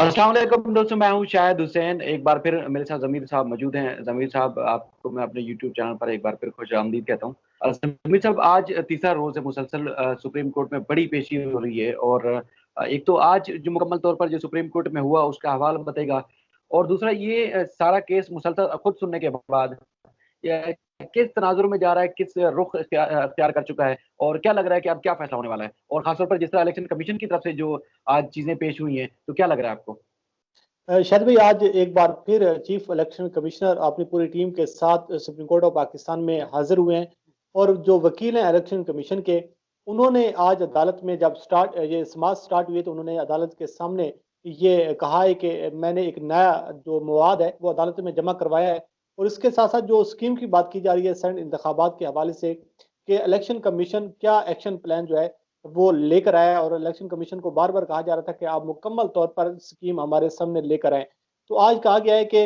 अस्सलाम वालेकुम दोस्तों, मैं हूँ शाहिद हुसैन। एक बार फिर मेरे साथ ज़मीर साहब मौजूद हैं। ज़मीर साहब, आपको मैं अपने यूट्यूब चैनल पर एक बार फिर खुशामदीद कहता हूँ। ज़मीर साहब, आज तीसरा रोज़ है मुसलसल सुप्रीम कोर्ट में बड़ी पेशी हो रही है, और एक तो आज जो मुकम्मल तौर पर जो सुप्रीम कोर्ट में हुआ उसका अहवाल बताएगा, और दूसरा ये सारा केस मुसलसल खुद सुनने के बाद ये किस तनाजुर में जा रहा है, किस रुख अख्तियार कर चुका है, और क्या लग रहा है कि अब क्या फैसला होने वाला है? और खासतौर पर जिस तरह इलेक्शन कमीशन की तरफ से जो आज चीज़ें पेश हुई हैं, तो क्या लग रहा है आपको? शायद भाई आज एक बार फिर चीफ इलेक्शन कमिश्नर अपनी पूरी टीम के साथ सुप्रीम कोर्ट ऑफ पाकिस्तान में हाजिर हुए हैं। और जो वकील हैं इलेक्शन कमीशन के, उन्होंने आज अदालत में जब ये समाअत स्टार्ट हुई तो उन्होंने अदालत के सामने ये कहा है कि मैंने एक नया जो मवाद है वो अदालत में जमा करवाया है। और इसके साथ साथ जो स्कीम की बात की जा रही है सेनेट इंतखाबात के हवाले से, कि इलेक्शन कमीशन क्या एक्शन प्लान जो है वो लेकर आया, और इलेक्शन कमीशन को बार बार कहा जा रहा था कि आप मुकम्मल तौर पर स्कीम हमारे सामने लेकर आए। तो आज कहा गया है कि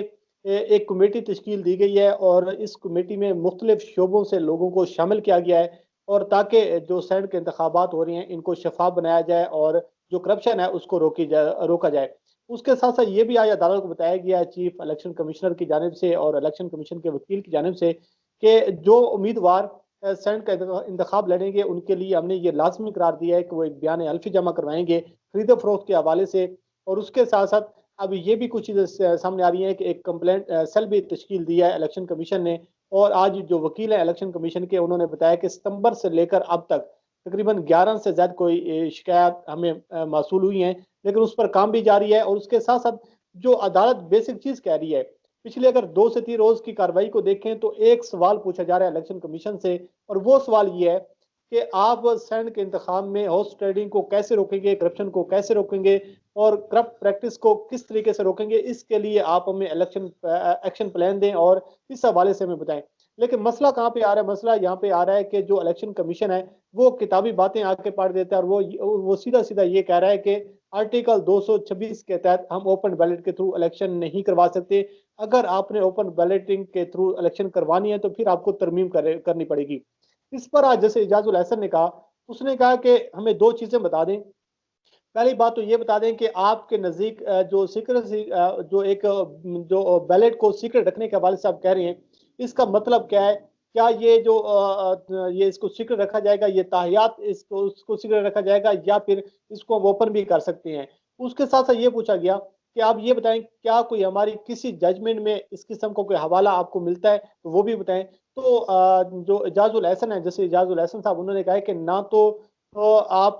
एक कमेटी तश्कील दी गई है, और इस कमेटी में मुख्तलिफ शोबों से लोगों को शामिल किया गया है, और ताकि जो सेनेट के इंतखाबात हो रही हैं इनको शफाफ बनाया जाए और जो करप्शन है उसको रोका जाए। उसके साथ साथ ये भी आज अदालत को बताया गया है चीफ इलेक्शन कमिश्नर की जानिब से और इलेक्शन कमीशन के वकील की जानिब से, कि जो उम्मीदवार सेनेट का इंतखाब लड़ेंगे उनके लिए हमने ये लाजमी करार दिया है कि वो एक बयान हल्फी जमा करवाएंगे खरीद फरोख्त के हवाले से। और उसके साथ साथ अब ये भी कुछ चीज़ें सामने आ रही हैं कि एक कंप्लेंट सेल भी तश्कील दिया है इलेक्शन कमीशन ने। और आज जो वकील है इलेक्शन कमीशन के, उन्होंने बताया कि सितंबर से लेकर अब तक तकरीबन 11 से ज्यादा कोई शिकायत हमें मौसूल हुई हैं, लेकिन उस पर काम भी जारी है। और उसके साथ साथ जो अदालत बेसिक चीज कह रही है, पिछले अगर 2 से 3 रोज की कार्रवाई को देखें तो एक सवाल पूछा जा रहा है इलेक्शन कमीशन से, और वो सवाल ये है कि आप सेनेट के इंतखाब में हॉर्स ट्रेडिंग को कैसे रोकेंगे, करप्शन को कैसे रोकेंगे, और करप्ट प्रैक्टिस को किस तरीके से रोकेंगे, इसके लिए आप हमें इलेक्शन एक्शन प्लान दें और इस हवाले से हमें बताएं। लेकिन मसला कहाँ पे आ रहा है? मसला यहाँ पे आ रहा है कि जो इलेक्शन कमीशन है वो किताबी बातें आके पढ़ देता है, और वो सीधा सीधा ये कह रहा है कि आर्टिकल 226 के तहत हम ओपन बैलेट के थ्रू इलेक्शन नहीं करवा सकते। अगर आपने ओपन बैलेटिंग के थ्रू इलेक्शन करवानी है तो फिर आपको तरमीम करनी पड़ेगी। इस पर आज जैसे इजाजुल हसन ने कहा, उसने कहा कि हमें दो चीजें बता दें। पहली बात तो ये बता दें कि आपके नजदीक जो सीक्रेसी जो एक जो बैलेट को सीक्रेट रखने के हवाले से आप कह रहे हैं, इसका मतलब क्या है? क्या ये जो ये इसको सीक्रेट रखा जाएगा, ये ताहियात इसको उसको सीक्रेट रखा जाएगा, या फिर इसको हम ओपन भी कर सकते हैं? उसके साथ साथ ये पूछा गया कि आप ये बताएं क्या कोई हमारी किसी जजमेंट में इस किस्म का कोई हवाला आपको मिलता है, तो वो भी बताएं। तो जो इजाजुल हसन है, जैसे इजाजुल हसन साहब, उन्होंने कहा है कि ना तो आप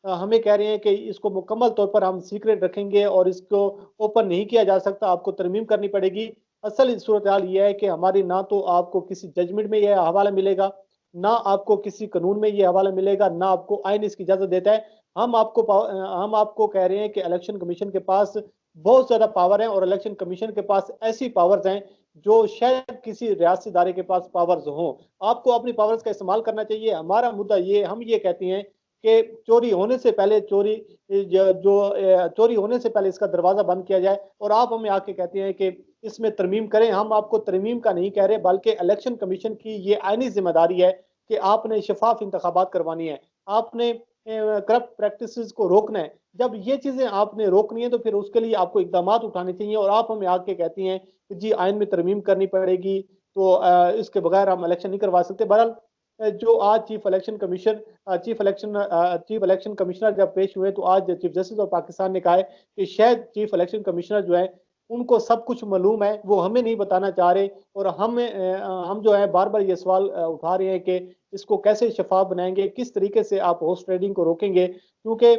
हमें कह रहे हैं कि इसको मुकम्मल तौर पर हम सीक्रेट रखेंगे और इसको ओपन नहीं किया जा सकता, आपको तरमीम करनी पड़ेगी। असल सूरत हाल ये है कि हमारी ना तो आपको किसी जजमेंट में यह हवाला मिलेगा, ना आपको किसी कानून में यह हवाला मिलेगा, ना आपको आइन इसकी इजाजत देता है। हम आपको कह रहे हैं कि इलेक्शन कमीशन के पास बहुत ज्यादा पावर है, और इलेक्शन कमीशन के पास ऐसी पावर्स हैं जो शायद किसी रियासती इदारे के पास पावर्स हों। आपको अपनी पावर्स का इस्तेमाल करना चाहिए। हमारा मुद्दा ये, हम ये कहते हैं कि चोरी होने से पहले चोरी होने से पहले इसका दरवाजा बंद किया जाए, और आप हमें आके कहते हैं कि इसमें तरमीम करें। हम आपको तरमीम का नहीं कह रहे, बल्कि इलेक्शन कमीशन की ये आईनी जिम्मेदारी है कि आपने शफाफ इंतखाबात करवानी है, आपने करप्ट प्रैक्टिसेस को रोकना है। जब ये चीजें आपने रोकनी है तो फिर उसके लिए आपको इकदाम उठाने चाहिए, और आप हमें आके कहती हैं कि जी आइन में तरमीम करनी पड़ेगी, तो इसके बगैर हम इलेक्शन नहीं करवा सकते। बहरहाल जो आज चीफ इलेक्शन कमिश्नर जब पेश हुए, तो आज चीफ जस्टिस ऑफ पाकिस्तान ने कहा है कि शायद चीफ इलेक्शन कमिश्नर जो है उनको सब कुछ मालूम है, वो हमें नहीं बताना चाह रहे। और हम जो है बार बार ये सवाल उठा रहे हैं कि इसको कैसे शफाफ बनाएंगे, किस तरीके से आप हॉर्स ट्रेडिंग को रोकेंगे। क्योंकि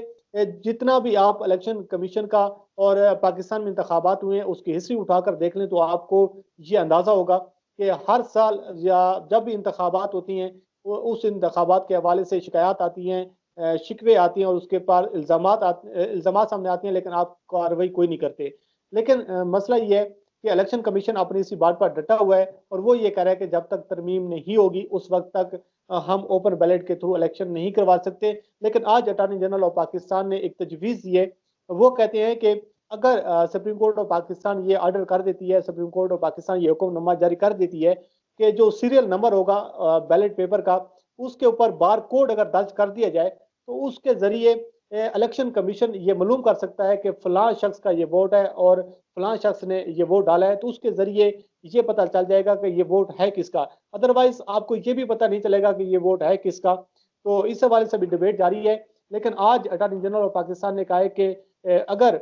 जितना भी आप इलेक्शन कमीशन का और पाकिस्तान में इंतखाबात हुए हैं उसकी हिस्ट्री उठाकर देख लें, तो आपको ये अंदाजा होगा कि हर साल या जब भी इंतखाबात होती हैं, उस इंतखाबात के हवाले से शिकायत आती हैं, शिकवे आती हैं, और उसके पार इल्जाम सामने आते हैं, लेकिन आप कार्रवाई कोई नहीं करते। लेकिन मसला ये है कि इलेक्शन कमीशन अपनी इसी बात पर डटा हुआ है, और वो ये कह रहा है कि जब तक तरमीम नहीं होगी उस वक्त तक हम ओपन बैलेट के थ्रू इलेक्शन नहीं करवा सकते। लेकिन आज अटॉर्नी जनरल ऑफ पाकिस्तान ने एक तजवीज़ दी है। वो कहते हैं कि अगर सुप्रीम कोर्ट ऑफ पाकिस्तान ये ऑर्डर कर देती है, सुप्रीम कोर्ट ऑफ पाकिस्तान ये हुक्मनामा जारी कर देती है कि जो सीरियल नंबर होगा बैलेट पेपर का, उसके ऊपर बार कोड अगर दर्ज कर दिया जाए, तो उसके जरिए इलेक्शन कमीशन ये मालूम कर सकता है कि फलां शख्स का ये वोट है और फलां शख्स ने ये वोट डाला है, तो उसके जरिए ये पता चल जाएगा कि ये वोट है किसका। अदरवाइज आपको ये भी पता नहीं चलेगा कि ये वोट है किसका। तो इस हवाले से भी डिबेट जारी है। लेकिन आज अटॉर्नी जनरल ऑफ पाकिस्तान ने कहा है कि अगर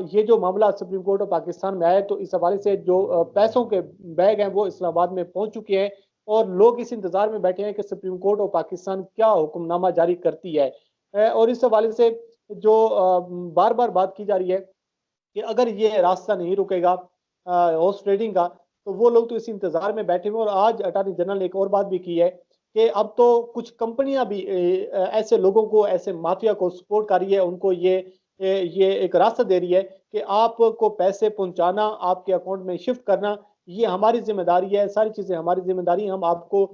ये जो मामला सुप्रीम कोर्ट ऑफ पाकिस्तान में आया, तो इस हवाले से जो पैसों के बैग हैं वो इस्लामाबाद में पहुंच चुके हैं और लोग इस इंतजार में बैठे हैं कि सुप्रीम कोर्ट ऑफ पाकिस्तान क्या हुक्मनामा जारी करती है। और इस हवाले से जो बार बार बात की जा रही है कि अगर ये रास्ता नहीं रुकेगा हॉर्स ट्रेडिंग का, तो वो लोग तो इस इंतजार में बैठे हुए। और आज अटॉर्नी जनरल ने एक और बात भी की है कि अब तो कुछ कंपनियां भी ऐसे लोगों को, ऐसे माफिया को सपोर्ट कर रही है, उनको ये एक रास्ता दे रही है कि आपको पैसे पहुंचाना, आपके अकाउंट में शिफ्ट करना, ये हमारी जिम्मेदारी है, सारी चीजें हमारी जिम्मेदारी, हम आपको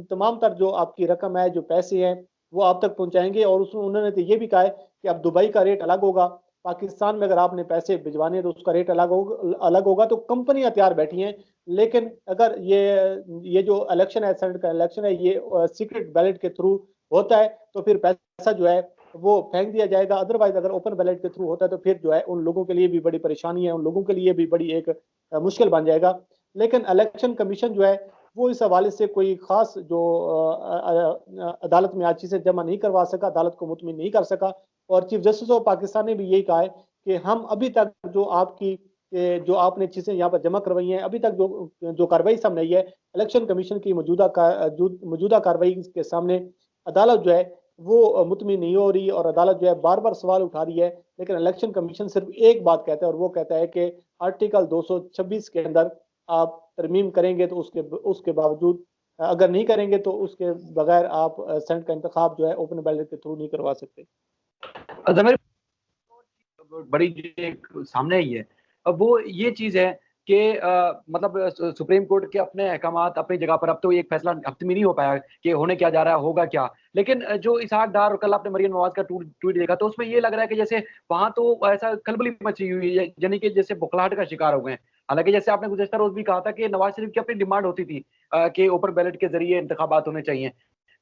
तमाम तर जो आपकी रकम है, जो पैसे हैं, वो आप तक पहुंचाएंगे। और उसमें उन्होंने तो ये भी कहा है कि अब दुबई का रेट अलग होगा, पाकिस्तान में अगर आपने पैसे भिजवाने तो उसका रेट अलग होगा। तो कंपनियां तैयार बैठी हैं। लेकिन अगर ये जो इलेक्शन है, सेनेट का इलेक्शन है, ये सीक्रेट बैलेट के थ्रू होता है, तो फिर पैसा जो है वो फेंक दिया जाएगा। अदरवाइज अगर ओपन बैलेट के थ्रू होता है तो फिर जो है उन लोगों के लिए भी बड़ी परेशानी है, उन लोगों के लिए भी बड़ी एक मुश्किल बन जाएगा। लेकिन इलेक्शन कमीशन जो है वो इस हवाले से कोई खास जो अदालत में आज चीजें जमा नहीं करवा सका, अदालत को मुतमिन नहीं कर सका। और चीफ जस्टिस ऑफ पाकिस्तान ने भी यही कहा है कि हम अभी तक जो आपने चीजें यहाँ पर जमा करवाई हैं, अभी तक जो कार्रवाई सामने आई है इलेक्शन कमीशन की मौजूदा कार्रवाई के सामने, अदालत जो है वो मुतमिन नहीं हो रही और अदालत जो है बार बार सवाल उठा रही है। लेकिन इलेक्शन कमीशन सिर्फ एक बात कहता है और वो कहता है कि आर्टिकल 226 के अंदर आप तरमीम करेंगे तो उसके बावजूद, अगर नहीं करेंगे तो उसके बगैर आप सेनेट का इंतखाब जो है ओपन बैलेट के थ्रू नहीं करवा सकते। जमीर, बड़ी जो सामने आई है अब वो ये चीज है कि मतलब सुप्रीम कोर्ट के अपने अहकामात अपनी जगह पर, अब तो एक फैसला हफ्ते में नहीं हो पाया कि होने क्या जा रहा है, होगा क्या। लेकिन जो इसहाक डार और कल आपने मरियम नवाज का ट्वीट देखा, तो उसमें ये लग रहा है कि जैसे वहां तो ऐसा खलबली मची हुई है, यानी कि जैसे बुखलाहट का शिकार हो गए हैं। हालांकि जैसे आपने गुज़श्ता रोज भी कहा था कि नवाज शरीफ की अपनी डिमांड होती थी कि ओपन बैलेट के जरिए इंतखाबात होने चाहिए।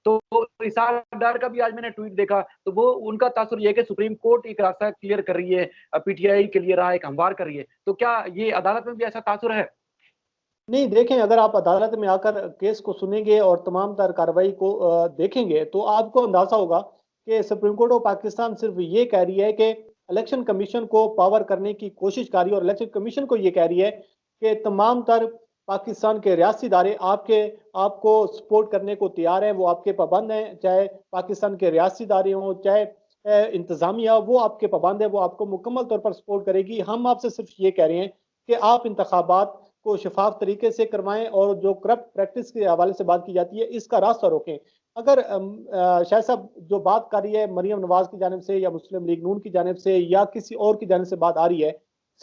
तो इसाक डार का भी आज मैंने ट्वीट देखा, तो वो उनका तासुर ये है कि सुप्रीम कोर्ट एक रास्ता क्लियर कर रही है, पीटीआई के लिए राह एक हमवार कर रही है। तो क्या ये अदालत में भी ऐसा तासुर है? नहीं, देखें, अगर आप अदालत में आकर केस को सुनेंगे और तमाम तर कार्रवाई को देखेंगे तो आपको अंदाजा होगा कि सुप्रीम कोर्ट ऑफ पाकिस्तान सिर्फ ये कह रही है कि इलेक्शन कमीशन को पावर करने की कोशिश कर रही है और इलेक्शन कमीशन को ये कह रही है कि तमाम तर पाकिस्तान के रियासी इदारे आपको सपोर्ट करने को तैयार है, वो आपके पाबंद हैं, चाहे पाकिस्तान के रियासी इदारे हों, चाहे इंतजामिया, वो आपके पाबंद है, वो आपको मुकम्मल तौर पर सपोर्ट करेगी। हम आपसे सिर्फ ये कह रहे हैं कि आप इंतखाबात को शफाफ तरीके से करवाएं और जो करप्ट प्रैक्टिस के हवाले से बात की जाती है इसका रास्ता रोकें। अगर शाह साहब जो बात कर रही है मरियम नवाज की जानिब से या मुस्लिम लीग नून की जानिब से या किसी और की जानिब से बात आ रही है,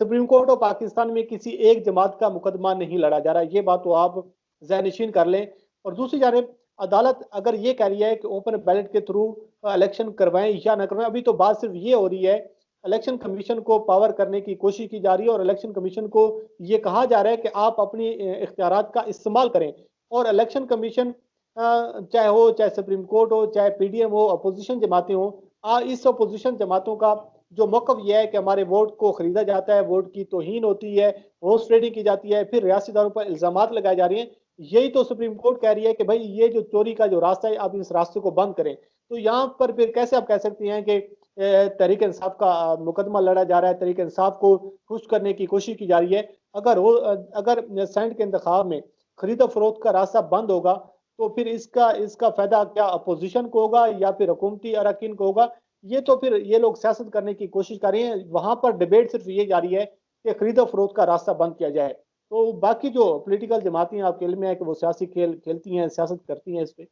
सुप्रीम कोर्ट ऑफ पाकिस्तान में किसी एक जमात का मुकदमा नहीं लड़ा जा रहा, ये बात तो आप ज़हनशीन कर लें। और दूसरी जानिब अदालत अगर ये कह रही है कि ओपन बैलेट के थ्रू इलेक्शन करवाएं या ना करवाएं, अभी तो बात सिर्फ ये हो रही है, इलेक्शन कमीशन को पावर करने की कोशिश की जा रही है और इलेक्शन कमीशन को ये कहा जा रहा है कि आप अपनी इख्तियारात का इस्तेमाल करें। और इलेक्शन कमीशन चाहे सुप्रीम कोर्ट हो, चाहे पीडीएम हो, अपोजिशन जमातें हो, इस अपोजिशन जमातों का जो मौक़िफ़ यह है कि हमारे वोट को खरीदा जाता है, वोट की तौहीन होती है, हॉर्स ट्रेडिंग की जाती है, फिर रियासी इदारों पर इल्ज़ामात लगाए जा रहे हैं। यही तो सुप्रीम कोर्ट कह रही है कि भाई ये जो चोरी का जो रास्ता है आप इस रास्ते को बंद करें। तो यहाँ पर फिर कैसे आप कह सकती हैं कि तहरीक इंसाफ का मुकदमा लड़ा जा रहा है, तहरीक इंसाफ को खुश करने की कोशिश की जा रही है। अगर सेनेट के इंतखाब में खरीद फरोख्त का रास्ता बंद होगा तो फिर इसका फायदा क्या अपोजिशन को होगा या फिर हुकूमती अरकान को होगा? ये तो फिर ये लोग सियासत करने की कोशिश कर रहे हैं। वहां पर डिबेट सिर्फ ये जारी है कि खरीद फरोख्त का रास्ता बंद किया जाए। तो बाकी जो पोलिटिकल जमातें आपके इल्म में है कि वो सियासी खेल खेलती हैं, सियासत करती हैं इस पे।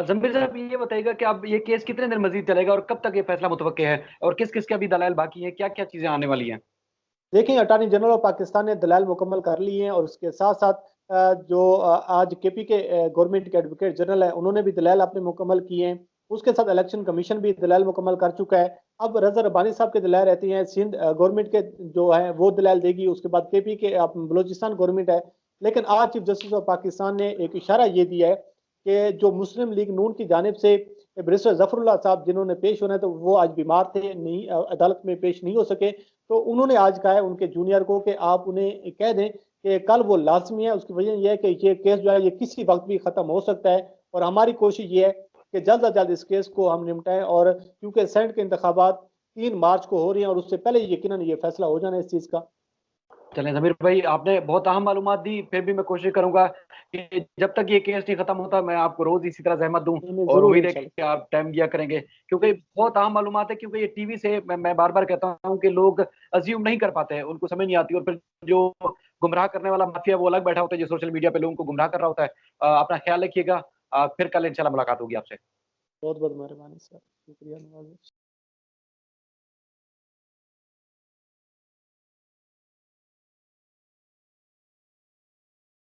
जमीर साहब ये बताइएगा कि अब ये केस कितने देर मजीद चलेगा और कब तक ये फैसला मुतवक्के है, और किस किस के अभी दलाइल बाकी है, क्या क्या चीजें आने वाली हैं? देखिए, अटॉर्नी जनरल ऑफ पाकिस्तान ने दलाल मुकम्मल कर लिए हैं और उसके साथ साथ जो आज केपी के गवर्नमेंट के एडवोकेट जनरल है उन्होंने भी दलाल अपने मुकम्मल किए हैं। उसके साथ इलेक्शन कमीशन भी दलाल मुकम्मल कर चुका है। अब रजा रब्बानी साहब के दलाल रहते हैं, सिंध गवर्नमेंट के जो है वो दलाल देगी, उसके बाद केपी के बलोचिस्तान गवर्नमेंट है। लेकिन आज चीफ जस्टिस ऑफ पाकिस्तान ने एक इशारा ये दिया है कि जो मुस्लिम लीग नून की जानिब से बैरिस्टर जफरुल्लाह साहब जिन्होंने पेश होना है, तो वो आज बीमार थे, नहीं अदालत में पेश नहीं हो सके। तो उन्होंने आज कहा है उनके जूनियर को कि आप उन्हें कह दें कि कल वो लाजमी है। उसकी वजह यह है कि ये केस जो है ये किसी वक्त भी खत्म हो सकता है, और हमारी कोशिश ये है कि जल्द अज जल्द इस केस को हम निपटाएं। और क्योंकि सेनेट के इंतखाबात 3 मार्च को हो रही हैं और उससे पहले यकीनन ये फैसला हो जाना है इस चीज का। चलें ज़मीर भाई, आपने बहुत अहम मालूमात दी, फिर भी मैं कोशिश करूंगा कि जब तक ये केस नहीं खत्म होता मैं आपको रोज इसी तरह ज़हमत दूं, नहीं, नहीं, और जरूर उम्मीद है कि इंशाल्लाह। आप टाइम दिया करेंगे, क्योंकि बहुत अहम मालूमात है। क्योंकि ये टीवी से मैं बार बार कहता हूं कि लोग अज्यूम नहीं कर पाते हैं, उनको समझ नहीं आती, और फिर जो गुमराह करने वाला माफिया वो अलग बैठा होता है जो सोशल मीडिया पे लोगों को गुमराह कर रहा होता है। अपना ख्याल रखिएगा। फिर कल इंशाल्लाह मुलाकात होगी आपसे। बहुत बहुत मेहरबानी सर, शुक्रिया नवाज।